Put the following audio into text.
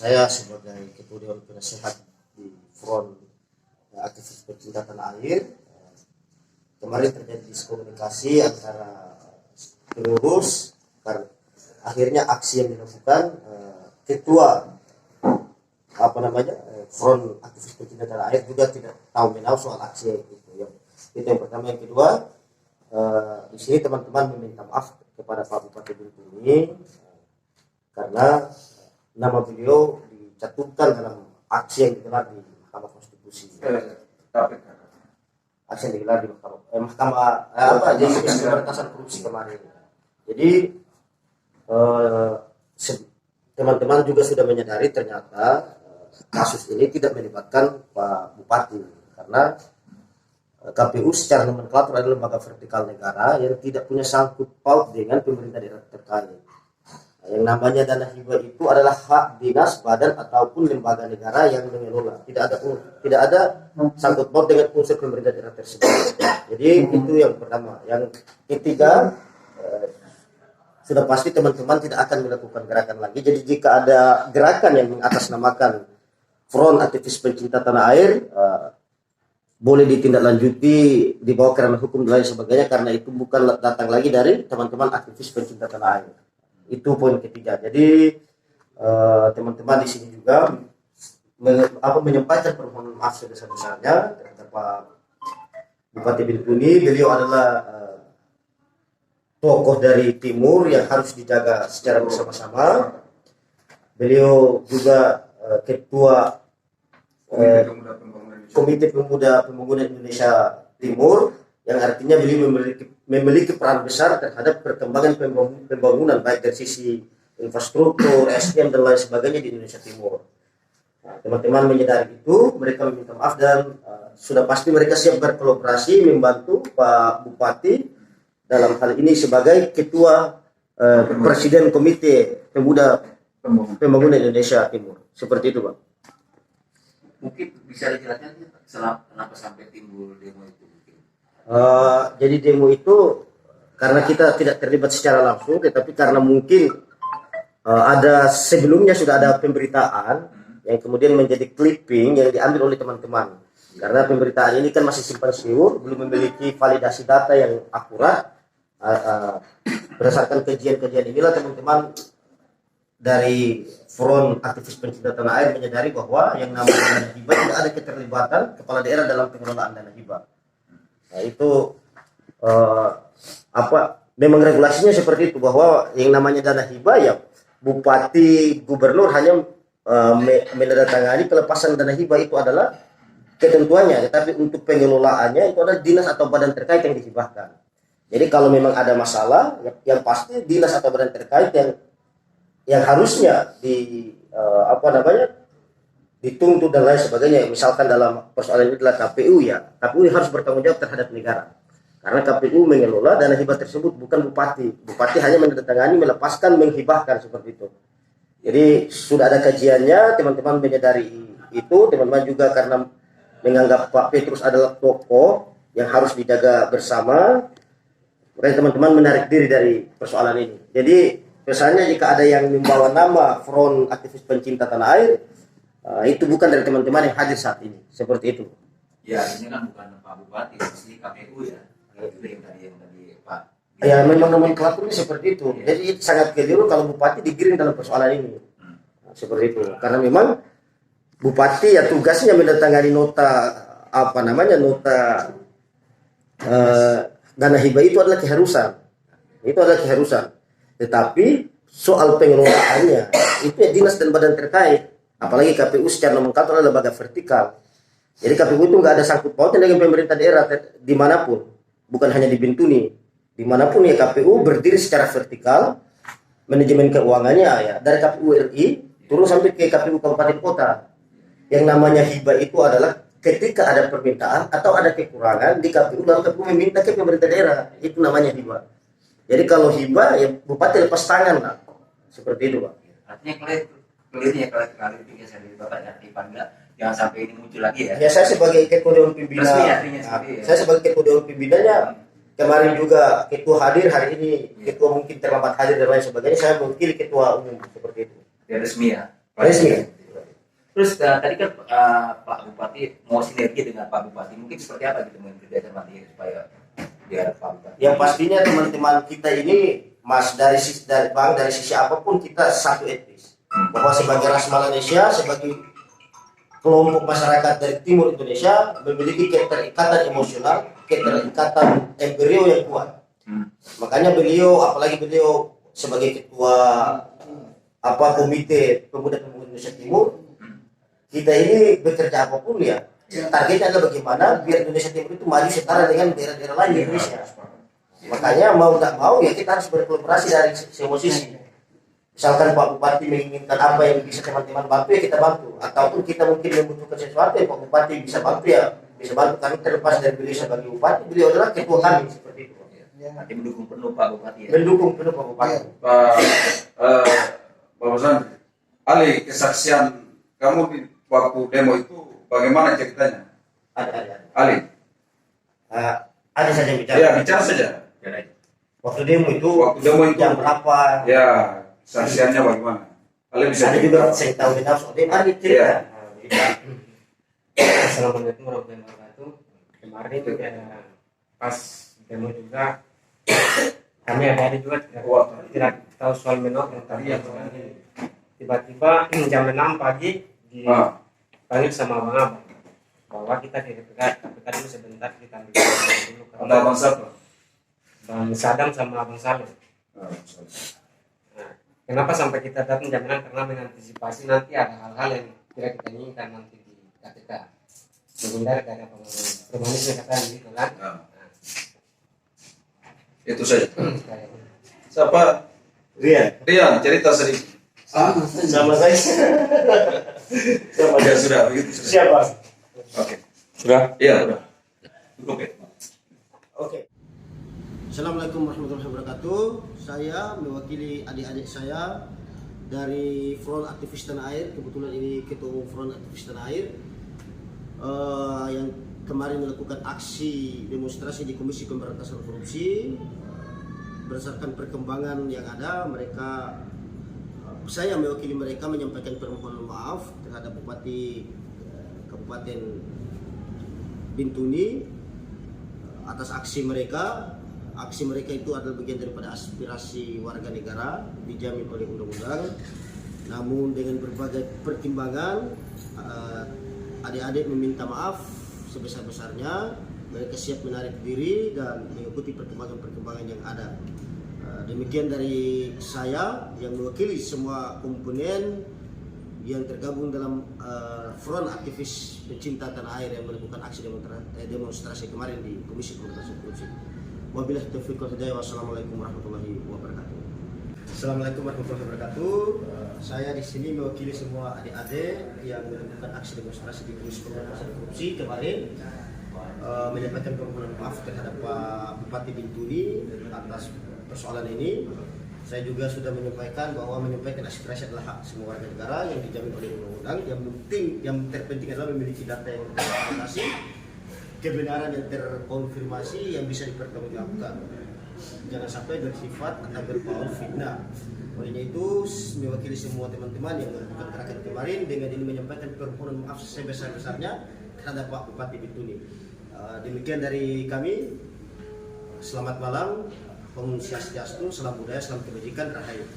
saya sebagai Ketua Dewan Penasehat di Front Aktivis Pencinta Tanah Air, kemarin terjadi diskomunikasi antara pengurus, karena akhirnya aksi yang dilakukan Ketua Front Aktivis Pencinta Tanah Air juga tidak tahu menau soal aksi itu. Itu yang pertama. Yang kedua, di sini teman-teman meminta maaf kepada Pak Bupati Bintuni karena nama beliau dicantumkan dalam aksi yang digelar di Mahkamah Konstitusi. Aksi yang digelar di Jadi pemberantasan korupsi kemarin. Jadi teman-teman juga sudah menyadari ternyata kasus ini tidak melibatkan Pak Bupati, karena KPU secara nomenklatur adalah lembaga vertikal negara yang tidak punya sangkut paut dengan pemerintah daerah terkait. Yang namanya dana hibah itu adalah hak dinas, badan ataupun lembaga negara yang mengelola. Tidak ada sangkut paut dengan unsur pemerintah daerah tersebut. Jadi itu yang pertama. Yang ketiga, sudah pasti teman-teman tidak akan melakukan gerakan lagi. Jadi jika ada gerakan yang mengatasnamakan Front Aktivis Pencinta Tanah Air, boleh ditindaklanjuti, dibawa ke ranah hukum dan lain sebagainya, karena itu bukan datang lagi dari teman-teman aktivis pencinta tanah air. Itu poin ketiga. Jadi teman-teman di sini juga menyampaikan permohonan maaf sebesar-besarnya terhadap Pak Bupati Bintuni. Beliau adalah tokoh dari timur yang harus dijaga secara bersama-sama. Beliau juga ketua Komite Pemuda Pembangunan Indonesia Timur, yang artinya beliau memiliki peran besar terhadap perkembangan pembangunan baik dari sisi infrastruktur, SDM dan lain sebagainya di Indonesia Timur. Nah, teman-teman menyadari itu, mereka meminta maaf dan sudah pasti mereka siap berkolaborasi membantu Pak Bupati dalam hal ini sebagai ketua Presiden Komite Pemuda Pembangunan Indonesia Timur. Seperti itu, Pak. Mungkin bisa dijelaskan kenapa sampai timbul demo itu? Jadi demo itu karena kita tidak terlibat secara langsung, tetapi karena mungkin ada sebelumnya sudah ada pemberitaan yang kemudian menjadi clipping yang diambil oleh teman-teman. Karena pemberitaan ini kan masih simpang siur, belum memiliki validasi data yang akurat. Berdasarkan kajian-kajian inilah teman-teman dari Front Aktivis Pencinta Tanah Air menyadari bahwa yang namanya dana hibah tidak ada keterlibatan kepala daerah dalam pengelolaan dana hibah. Nah itu memang regulasinya seperti itu, bahwa yang namanya dana hibah ya bupati, gubernur hanya menandatangani pelepasan dana hibah, itu adalah ketentuannya, tetapi untuk pengelolaannya itu adalah dinas atau badan terkait yang dihibahkan. Jadi kalau memang ada masalah, yang pasti dinas atau badan terkait yang harusnya dituntut dan lain sebagainya. Misalkan dalam persoalan ini adalah KPU, ya KPU harus bertanggung jawab terhadap negara, karena KPU mengelola dana hibah tersebut, bukan bupati hanya menandatangani, melepaskan, menghibahkan, seperti itu. Jadi sudah ada kajiannya, teman-teman menyadari itu. Teman-teman juga karena menganggap Pak Petrus adalah tokoh yang harus dijaga bersama, makanya teman-teman menarik diri dari persoalan ini. Jadi misalnya jika ada yang membawa nama Front Aktivis Pencinta Tanah Air, itu bukan dari teman-teman yang hadir saat ini, seperti itu. Ya, ini kan bukan Pak Bupati, pasti KPU ya. Itu yang tadi Pak. Ya, memang nomenklaturnya seperti itu. Ya. Jadi sangat keliru kalau Bupati digiring dalam persoalan ini. Seperti itu. Karena memang Bupati ya tugasnya mendatangani nota dana hibah, itu adalah keharusan. Itu adalah keharusan. Tetapi soal pengelolaannya itu ya dinas dan badan terkait. Apalagi KPU secara nomenklatur adalah lembaga vertikal. Jadi KPU itu nggak ada sangkut pautnya dengan pemerintah daerah dimanapun, bukan hanya di Bintuni. Dimanapun ya KPU berdiri secara vertikal, manajemen keuangannya ya dari KPU RI turun sampai ke KPU kabupaten kota. Yang namanya hibah itu adalah ketika ada permintaan atau ada kekurangan di KPU, lalu KPU meminta ke pemerintah daerah, itu namanya hibah. Jadi kalau hibah ya bupati lepas tangan lah, seperti itu, Pak. Artinya clear-nya kalau itu saya dari Bapak Arifan, jangan sampai ini muncul lagi ya. Ya saya sebagai ketua dewan pembina, saya sebagai ketua dewan pimpinannya, kemarin juga ketua hadir, hari ini ketua mungkin terlambat hadir dan lain sebagainya, saya mewakili ketua umum, seperti itu. Ya resmi ya. resmi. Terus tadi kan Pak Bupati mau sinergi dengan Pak Bupati, mungkin seperti apa gitu mungkin kerjasama nanti supaya biar Pak Bupati. Yang pastinya teman-teman kita ini Mas dari sisi apapun kita satu etnis. Bahwa sebagai ras Malaysia, sebagai kelompok masyarakat dari timur Indonesia memiliki keterikatan emosional, keterikatan embrio yang kuat. Makanya beliau, apalagi beliau sebagai ketua komite pemuda Indonesia Timur, kita ini bekerja apapun ya, targetnya adalah bagaimana biar Indonesia Timur itu maju setara dengan daerah-daerah lain di Indonesia. Makanya mau nggak mau ya kita harus berkolaborasi dari semua sisi. Misalkan Pak Bupati menginginkan apa yang bisa teman-teman bantu ya kita bantu, ataupun kita mungkin membutuhkan sesuatu yang Pak Bupati bisa bantu ya bisa bantu. Kami terlepas dari beliau sebagai Bupati, beliau adalah ketua kami seperti itu. Nanti mendukung penuh Pak Bupati ya. Mendukung penuh Pak Bupati. Pak Bosan, Ali, kesaksian kamu di waktu demo itu bagaimana ceritanya? Ada. Ali? Ada saja yang bicara. Ya, bicara saja. Waktu demo itu jam berapa? Ya, kesaksiannya bagaimana? Ali bisa Ada juga saya tahu di nafsu. Ada cerita. Assalamualaikum warahmatullahi wabarakatuh. Kemarin pas demo juga kami ada juga tidak tahu soal menok yang tadi yang tiba-tiba jam 6 pagi dipanggil sama Bang Abang bahwa kita di KPK dulu sebentar, kita ambil dulu. Ada Bang siapa? Bang Sadam sama Bang Saleh. Nah, kenapa sampai kita datang jam 6? Karena mengantisipasi nanti ada hal-hal yang tidak kita inginkan nanti di KPK, menghindari dari permanisnya katanya gitu kan. Itu saja. Siapa? Rian, cerita sedikit. Sama saya. Siapa dia sudah begitu? Siapa? Oke. Sudah? Iya, sudah. Cukup ya. Oke. Assalamualaikum warahmatullahi wabarakatuh. Saya mewakili adik-adik saya dari Front Aktivis Tanah Air. Kebetulan ini ketua umum Front Aktivis Tanah Air yang kemarin melakukan aksi demonstrasi di Komisi Pemberantasan Korupsi. Berdasarkan perkembangan yang ada, saya mewakili mereka menyampaikan permohonan maaf terhadap Bupati Kabupaten Bintuni atas aksi mereka. Aksi mereka itu adalah bagian daripada aspirasi warga negara dijamin oleh undang-undang. Namun dengan berbagai pertimbangan, adik-adik meminta maaf sebesar-besarnya. Mereka siap menarik diri dan mengikuti perkembangan-perkembangan yang ada. Demikian dari saya yang mewakili semua komponen yang tergabung dalam Front Aktivis Pencinta Tanah Air yang melakukan aksi demonstrasi kemarin di Komisi Pemberantasan Korupsi. Wabillahi taufiq wal hidayah. Wassalamualaikum warahmatullahi wabarakatuh. Assalamualaikum warahmatullahi wabarakatuh. Saya di sini mewakili semua adik-adik yang melakukan aksi demonstrasi di Komisi Pemberantasan Korupsi kemarin, menyampaikan permohonan maaf terhadap Pak Bupati Bintuni atas persoalan ini. Saya juga sudah menyampaikan bahwa menyampaikan aspirasi adalah hak semua warga negara yang dijamin oleh undang-undang. Yang terpenting adalah memiliki data yang terverifikasi, kebenaran yang terkonfirmasi yang bisa dipertanggungjawabkan. Jangan sampai bersifat atau berbau fitnah. Olehnya itu mewakili semua teman-teman yang melakukan gerakan kemarin dengan ini menyampaikan permohonan maaf sebesar-besarnya terhadap Pak Bupati Bintuni. Demikian dari kami. Selamat malam. Om Swastiastu, salam budaya, salam kebajikan, rahayu.